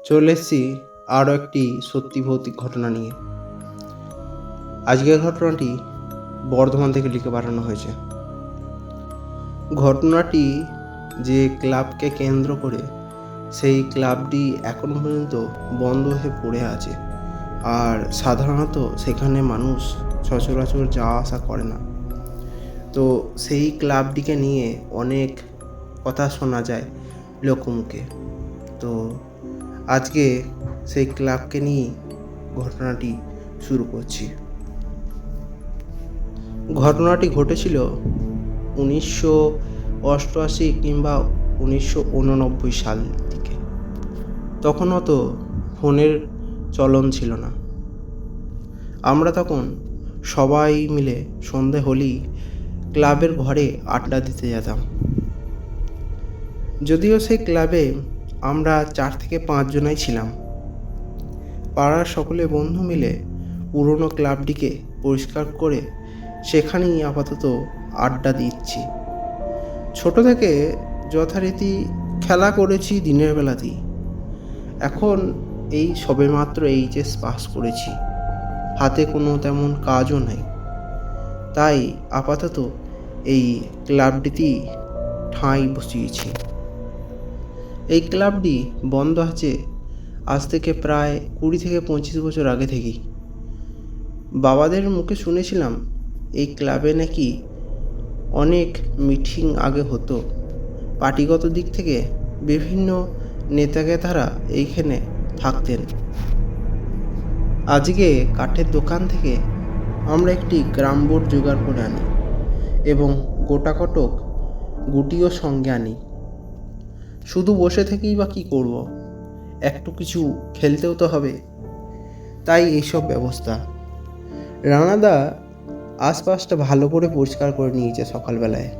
চলে এসেছি আরও একটি সত্যি ভৌতিক ঘটনা নিয়ে। আজকের ঘটনাটি বর্ধমান থেকে লিখে পাঠানো হয়েছে। ঘটনাটি যে ক্লাবকে কেন্দ্র করে, সেই ক্লাবটি এখনো পর্যন্ত বন্ধ হয়ে পড়ে আছে, আর সাধারণত সেখানে মানুষ সচরাচর যাওয়া আসা করে না। তো সেই ক্লাবটিকে নিয়ে অনেক কথা শোনা যায় লোকমুখে। তো আজকে সেই ক্লাবকে নিয়ে ঘটনাটি শুরু করছি। ঘটনাটি ঘটেছিল 1988 কিংবা 1989 সাল দিকে। তখন অত ফোনের চলন ছিল না। আমরা তখন সবাই মিলে সন্ধে হলেই ক্লাবের ঘরে আড্ডা দিতে যেতাম। যদিও সেই ক্লাবে আমরা 4 থেকে 5 জনাই ছিলাম। পাড়ার সকলে বন্ধু মিলে পুরনো ক্লাবটিকে পরিষ্কার করে সেখানেই আপাতত আড্ডা দিচ্ছি। ছোট থেকে যথারীতি খেলা করেছি দিনের বেলাতেই। এখন এই সবেমাত্র এইচএস পাস করেছি, হাতে কোনো তেমন কাজও নাই, তাই আপাতত এই ক্লাবটিতেই ঠাঁই বসিয়েছি। এই ক্লাবটি বন্ধ আছে আজ থেকে প্রায় 20 থেকে 25 বছর আগে থেকেই। বাবাদের মুখে শুনেছিলাম এই ক্লাবে নাকি অনেক মিটিং আগে হতো। পার্টিগত দিক থেকে বিভিন্ন নেতাকেতারা এইখানে থাকতেন। আজকে কাঠের দোকান থেকে আমরা একটি গ্রাম বোর্ড জোগাড় করে আনি এবং গোটা কটক গুটিও সঙ্গে আনি। শুধু বসে থেকেই বা কী করব, একটু কিছু খেলতেও তো হবে, তাই এইসব ব্যবস্থা। রানাদা আশপাশটা ভালো করে পরিষ্কার করে নিয়েছে সকালবেলায়।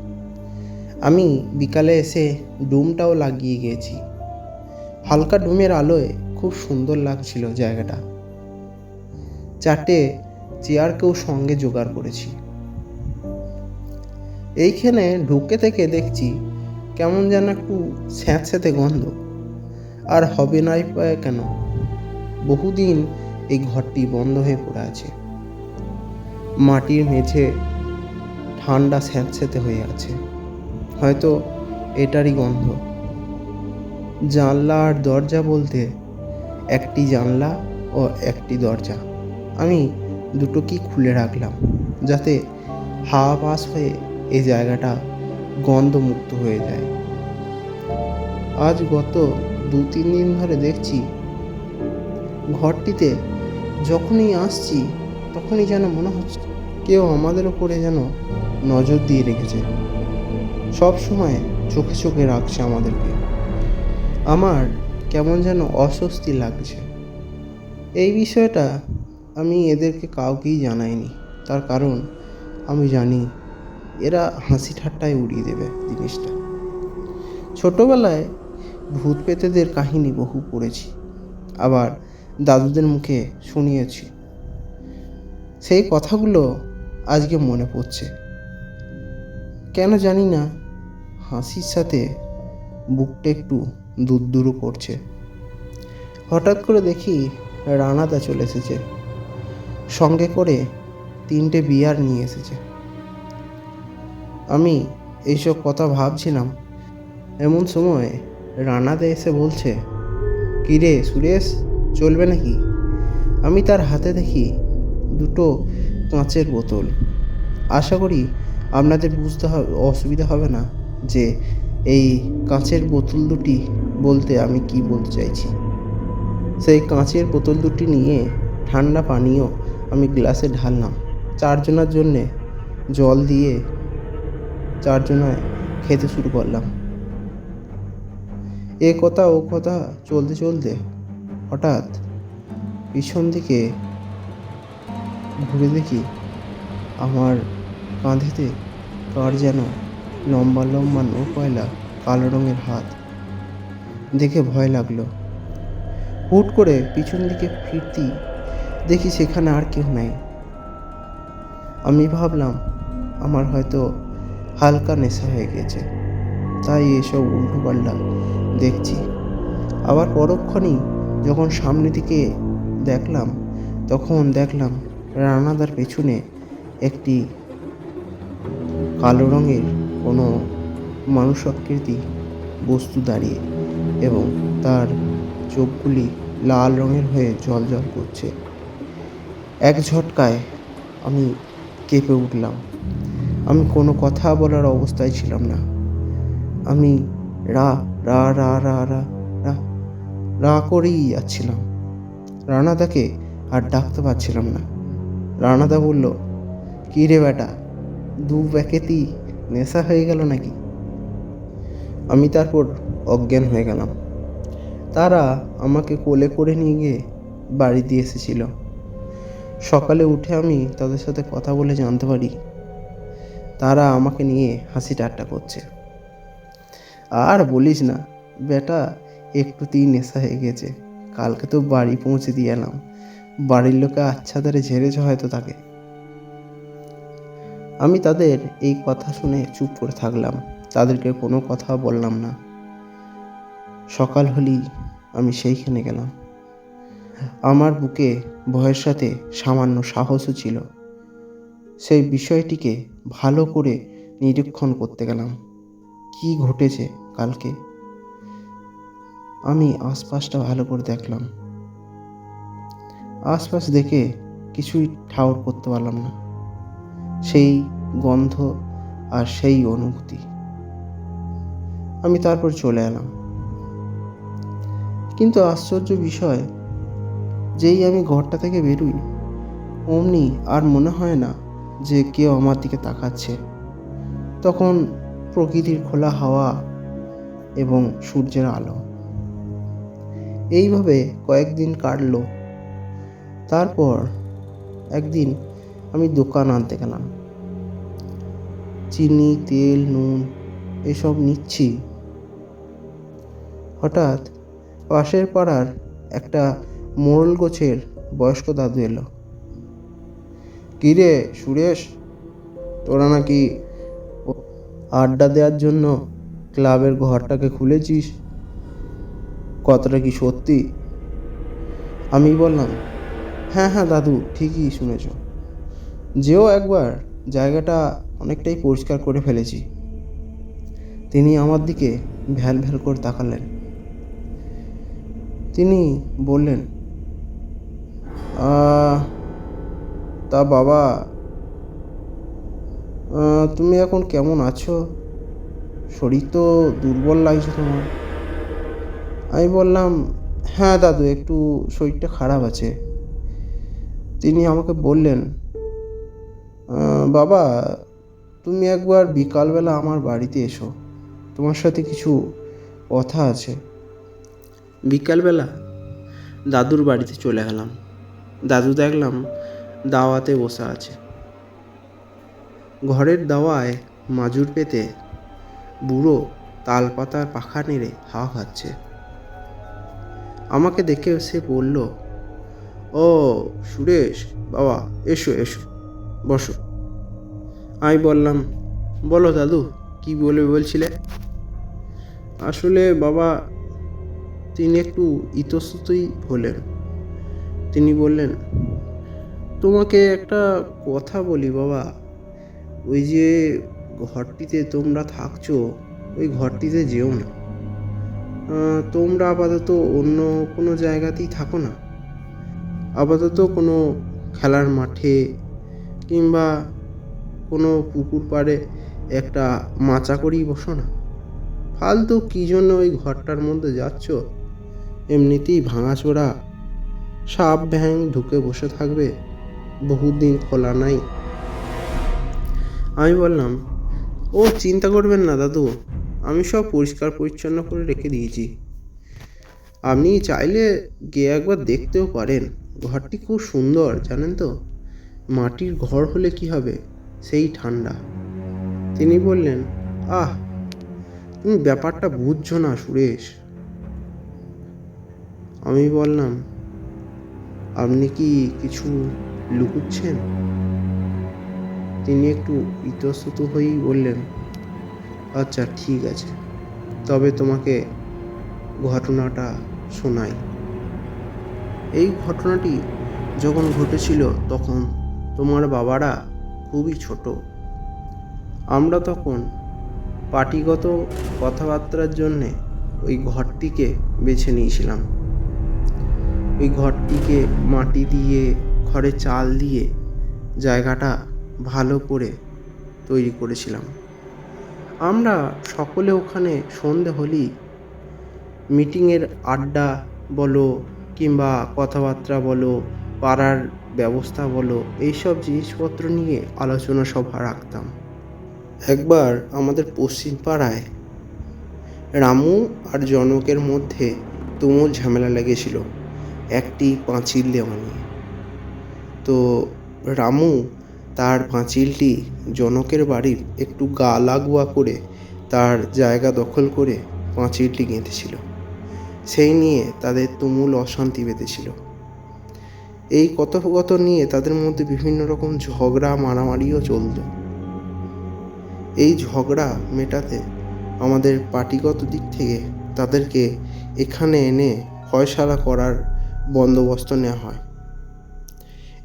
আমি বিকালে এসে ডুমটাও লাগিয়ে গিয়েছি। হালকা ডুমের আলোয় খুব সুন্দর লাগছিল জায়গাটা। 4টে চেয়ারকেও সঙ্গে জোগাড় করেছি। এইখানে ঢুকে থেকে দেখছি কেমন যেন একটু স্যাঁতস্যাঁতে গন্ধ। আর হবে নাই পায় কেন, বহুদিন এই ঘরটি বন্ধ হয়ে পড়ে আছে। মাটির মেঝে ঠান্ডা স্যাঁতস্যাঁতে হয়ে আছে, হয়তো এটারই গন্ধ। জানলা আর দরজা বলতে একটি জানলা ও একটি দরজা আমি দুটোকেই খুলে রাখলাম, যাতে হাওয়া পাস হয়ে এই জায়গাটা গন্ধমুক্ত হয়ে যায়। আজ গত 2-3 দিন ধরে দেখছি ঘরটিতে যখনই আসছি তখনই যেন মনে হচ্ছে কেউ আমাদের ওপরে যেন নজর দিয়ে রেখেছে, সব সময় চোখে চোখে রাখছে আমাদেরকে। আমার কেমন যেন অস্বস্তি লাগছে। এই বিষয়টা আমি এদেরকে কাউকেই জানাইনি, তার কারণ আমি জানি এরা হাসি ঠাট্টায় উড়িয়ে দেবে জিনিসটা। ছোটোবেলায় ভূত পেতেদের কাহিনী বহু পড়েছি, আবার দাদুদের মুখে শুনিয়েছি। সেই কথাগুলো আজকে মনে পড়ছে। কেন জানি না হাসির সাথে বুকটা একটু দুরদুরু করছে। হঠাৎ করে দেখি রানাদা চলে এসেছে, সঙ্গে করে 3টে বিয়ার নিয়ে এসেছে। আমি এইসব কথা ভাবছিলাম, এমন সময় রানাদা এসে বলছে, কিরে সুরেশ, চলবে নাকি? আমি তার হাতে দেখি 2টো কাঁচের বোতল। আশা করি আপনাদের বুঝতে অসুবিধা হবে না যে এই কাঁচের বোতল দুটি বলতে আমি কি বলতে চাইছি। সেই কাঁচের বোতল দুটি নিয়ে ঠান্ডা পানীয় আমি গ্লাসে ঢাললাম। 4 জনের জন্যে জল দিয়ে 4 জনায় খেতে শুরু করলাম। এ কথা ও কথা চলতে চলতে হঠাৎ পিছন দিকে ঘুরে দেখি আমার কাঁধেতে কার যেন লম্বা লম্বা নৌকয়লা কালো রঙের হাত। দেখে ভয় লাগলো। হুট করে পিছন দিকে ফিরতেই দেখি সেখানে আর কেউ নাই। আমি ভাবলাম আমার হয়তো হালকা নেশা হয়ে গেছে, তাই এসব উল্টোপাল্টা দেখছি। আবার পরক্ষণেই যখন সামনে দিকে দেখলাম তখন দেখলাম রানাদার পেছনে একটি কালো রঙের কোনো মানুষাকৃতি বস্তু দাঁড়িয়ে এবং তার চোখগুলি লাল রঙের হয়ে জ্বলজ্বল করছে। এক ঝটকায় আমি কেঁপে উঠলাম। আমি কোনো কথা বলার অবস্থায় ছিলাম না। আমি রা রা রা রা রা রা রা করেই যাচ্ছিলাম। রানাদাকে আর ডাকতে পারছিলাম না। রানাদা বলল, কী রে বেটা, দু প্যাকেটই নেশা হয়ে গেল নাকি? আমি তারপর অজ্ঞান হয়ে গেলাম। তারা আমাকে কোলে করে নিয়ে গিয়ে বাড়ি দিয়ে এসেছিল। সকালে উঠে আমি তাদের সাথে কথা বলে জানতে পারি তারা আমাকে নিয়ে হাসি ঠাট্টা করছে। আর বলিস না বেটা, একটুতেই নেশা হয়ে গেছে। কালকে তো বাড়ি পৌঁছে দিয়ে এলাম। বাড়ির লোকে আচ্ছা ধরে ঝেড়েছে হয়তো তাকে। আমি তাদের এই কথা শুনে চুপ করে থাকলাম। তাদেরকে কোনো কথা বললাম না। সকাল হলেই আমি সেইখানে গেলাম। আমার বুকে ভয়ের সাথে সামান্য সাহসও ছিল। সেই বিষয়টিকে ভালো করে নিরীক্ষণ করতে গেলাম। কি ঘটেছে কালকে? আমি আশপাশটা ভালো করে দেখলাম। আশপাশ দেখে কিছুই ঠাউর করতে পারলাম না। সেই গন্ধ আর সেই অনুভূতি। আমি তারপর চলে এলাম। কিন্তু আশ্চর্য বিষয়, যেই আমি ঘরটা থেকে বেরোই অমনি আর মনে হয় না যে কেউ আমার দিকে তাকাচ্ছে। তখন প্রকৃতির খোলা হাওয়া এবং সূর্যের আলো। এইভাবে কয়েকদিন কাটলো। তারপর একদিন আমি দোকান আনতে গেলাম। চিনি, তেল, নুন এসব নিচ্ছি। হঠাৎ পাশের পাড়ার একটা মোড়ল গোছের বয়স্ক দাদু এলো। কী রে সুরেশ, তোরা নাকি আড্ডা দেওয়ার জন্য ক্লাবের ঘরটাকে খুলেছিস? কথাটা কি সত্যি? আমি বললাম, হ্যাঁ হ্যাঁ দাদু, ঠিকই শুনেছ। যেও একবার, জায়গাটা অনেকটাই পরিষ্কার করে ফেলেছি। তিনি আমার দিকে ভ্যাল ভ্যাল করে তাকালেন। তিনি বললেন, তা বাবা, তুমি এখন কেমন আছো? শরীর তো দুর্বল লাগছে তোমার। আমি বললাম, হ্যাঁ দাদু, একটু শরীরটা খারাপ আছে। তিনি আমাকে বললেন, বাবা, তুমি একবার বিকালবেলা আমার বাড়িতে এসো, তোমার সাথে কিছু কথা আছে। বিকালবেলা দাদুর বাড়িতে চলে গেলাম। দাদু দেখলাম দাওয়াতে বসে আছে। ঘরের দাওয়ায় মাজুর পেতে বুড়ো তাল পাতার পাখা নেড়ে হাওয়া খাচ্ছে। আমাকে দেখে সে বলল, ও সুরেশ বাবা, এসো এসো, বসো। আমি বললাম, বলো দাদু, কি বলছিলে? আসলে বাবা, তিনি একটু ইতস্ততই হলেন। তিনি বললেন, তোমাকে একটা কথা বলি বাবা, ওই যে ঘরটিতে তোমরা থাকছো, ওই ঘরটিতে যেও না। তোমরা আপাতত অন্য কোনো জায়গাতেই থাকো না। আপাতত কোনো খেলার মাঠে কিংবা কোনো পুকুর পাড়ে একটা মাচা করেই বসো না। ফালতু কী জন্য ওই ঘরটার মধ্যে যাচ্ছ? এমনিতেই ভাঙাচোরা সাপ ভ্যাং ঢুকে বসে থাকবে, বহুদিন খোলা নাই। আমি বললাম, ও চিন্তা করবেন না দাদু, আমি সব পরিষ্কার পরিচ্ছন্ন করে রেখে দিয়েছি। আপনি চাইলে গিয়ে একবার দেখতেও পারেন। ঘরটি খুব সুন্দর, জানেন তো। মাটির ঘর হলে কি হবে, সেই ঠান্ডা। তিনি বললেন, আহ, তুমি ব্যাপারটা বুঝছো না সুরেশ। আমি বললাম, আপনি কি কিছু লুকুচ্ছেন? তিনি একটু ইতস্তত হয়েই বললেন, আচ্ছা ঠিক আছে, তবে তোমাকে ঘটনাটা শোনাই। এই ঘটনাটি যখন ঘটেছিল তখন তোমার বাবারা খুবই ছোট। আমরা তখন পার্টিগত কথাবার্তার জন্যে ওই ঘরটিকে বেছে নিয়েছিলাম। ওই ঘরটিকে মাটি দিয়ে, খড়ে চাল দিয়ে জায়গাটা ভালো করে তৈরি করেছিলাম। আমরা সকলে ওখানে সন্ধে হলেই মিটিংয়ের আড্ডা বলো কিংবা কথাবার্তা বলো, পাড়ার ব্যবস্থা বলো, এইসব জিনিসপত্র নিয়ে আলোচনা সভা রাখতাম। একবার আমাদের পশ্চিম পাড়ায় রামু আর জনকের মধ্যে তুমুল ঝামেলা লেগেছিল একটি পাঁচিল দেওয়া নিয়ে। তো রামু তার পাঁচিলটি জনকের বাড়ির একটু গা লাগোয়া করে তার জায়গা দখল করে পাঁচিলটি গেঁথেছিল। সেই নিয়ে তাদের তুমুল অশান্তি বেঁধেছিল। এই কথোপকথন নিয়ে তাদের মধ্যে বিভিন্ন রকম ঝগড়া মারামারিও চলত। এই ঝগড়া মেটাতে আমাদের পার্টিগত দিক থেকে তাদেরকে এখানে এনে ফয়সালা করার বন্দোবস্ত নেওয়া হয়।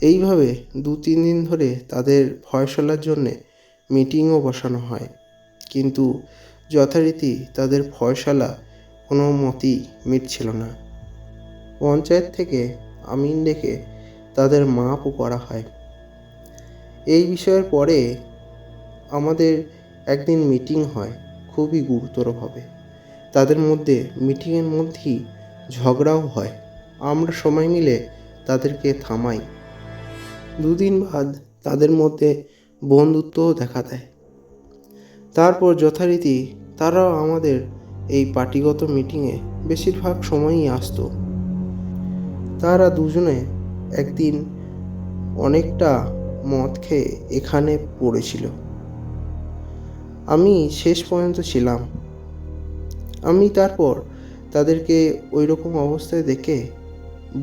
এইভাবে 2-3 দিন ধরে তাদের ফয়সালার জন্যে মিটিংও বসানো হয়, কিন্তু যথারীতি তাদের ফয়সালা কোনো মতেই মিটছিল না। পঞ্চায়েত থেকে আমিন ডেকে তাদের মাপও করা হয়। এই বিষয়ের পরে আমাদের একদিন মিটিং হয় খুবই গুরুতরভাবে। তাদের মধ্যে মিটিংয়ের মধ্যেই ঝগড়াও হয়। আমরা সবাই মিলে তাদেরকে থামাই। 2 দিন বাদ তাদের মধ্যে বন্ধুত্বও দেখা দেয়। তারপর যথারীতি তারাও আমাদের এই পার্টিগত মিটিংয়ে বেশিরভাগ সময়ই আসতো। তারা দুজনে একদিন অনেকটা মদ খেয়ে এখানে পড়েছিল। আমি শেষ পর্যন্ত ছিলাম। আমি তারপর তাদেরকে ওই রকম অবস্থায় দেখে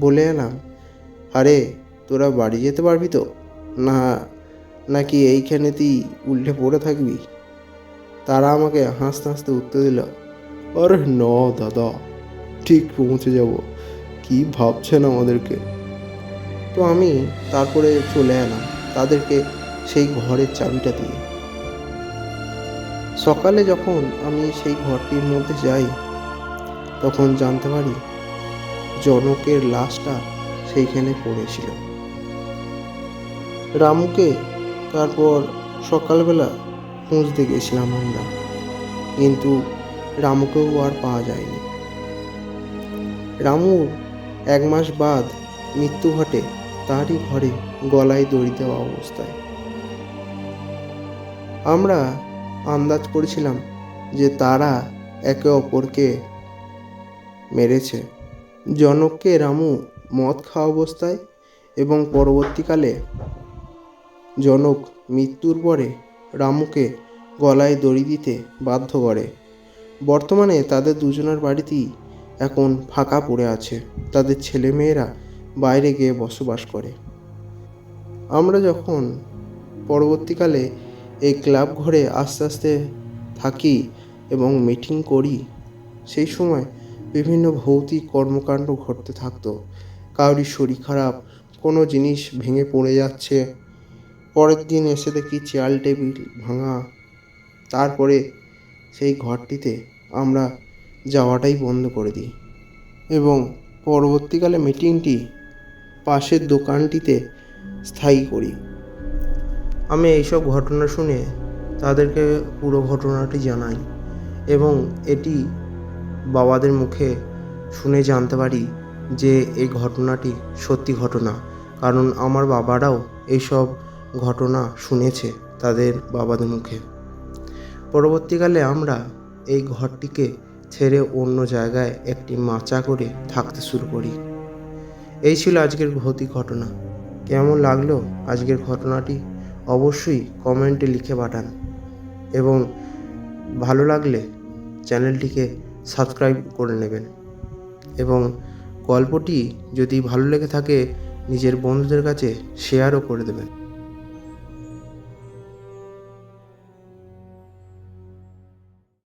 বলে এলাম, আরে তোরা বাড়ি যেতে পারবি তো, নাকি এইখানেতেই উল্টে পড়ে থাকবি? তারা আমাকে হাসতে হাসতে উত্তর দিল, আরে না দাদা, ঠিক পৌঁছে যাব, কি ভাবছেন আমাদেরকে? তো আমি তারপরে চলে এলাম তাদেরকে সেই ঘরের চাবিটা দিয়ে। সকালে যখন আমি সেই ঘরটির মধ্যে যাই তখন জানতে পারি জনকের লাশটা সেইখানে পড়েছিল। রামুকে তারপর সকালবেলা খুঁজতে গেছিলাম আমরা, কিন্তু রামুকেও আর পাওয়া যায়নি। রামুর 1 মাস বাদ মৃত্যু ঘটে তারই ঘরে গলায় দড়ি দেওয়া অবস্থায়। আমরা আন্দাজ করেছিলাম যে তারা একে অপরকে মেরেছে। জনককে রামু মদ খাওয়া অবস্থায় এবং পরবর্তীকালে জনক মৃত্যুর পরে রামুকে গলায় দড়ি দিতে বাধ্য করে। বর্তমানে তাদের দুজনের বাড়িতেই এখন ফাঁকা পড়ে আছে। তাদের ছেলেমেয়েরা বাইরে গিয়ে বসবাস করে। আমরা যখন পরবর্তীকালে এই ক্লাব ঘরে আস্তে আস্তে থাকি এবং মিটিং করি, সেই সময় বিভিন্ন ভৌতিক কর্মকাণ্ড ঘটতে থাকতো। কারোর শরীর খারাপ, কোনো জিনিস ভেঙে পড়ে যাচ্ছে, পরের দিন এসে দেখি চেয়ার টেবিল ভাঙা। তারপরে সেই ঘরটিতে আমরা যাওয়াটাই বন্ধ করে দিই এবং পরবর্তীকালে মিটিংটি পাশের দোকানটিতে স্থায়ী করি। আমি এইসব ঘটনা শুনে তাদেরকে পুরো ঘটনাটি জানাই এবং এটি বাবাদের মুখে শুনে জানতে পারি যে এই ঘটনাটি সত্যি ঘটনা, কারণ আমার বাবারাও এইসব ঘটনা শুনেছে তাদের বাবাদের মুখে। পরবর্তীকালে আমরা এই ঘরটিকে ছেড়ে অন্য জায়গায় একটি মাচা করে থাকতে শুরু করি। এই ছিল আজকের ভৌতিক ঘটনা। কেমন লাগলো আজকের ঘটনাটি অবশ্যই কমেন্টে লিখে পাঠান এবং ভালো লাগলে চ্যানেলটিকে সাবস্ক্রাইব করে নেবেন এবং গল্পটি যদি ভালো লেগে থাকে নিজের বন্ধুদের কাছে শেয়ারও করে দেবেন।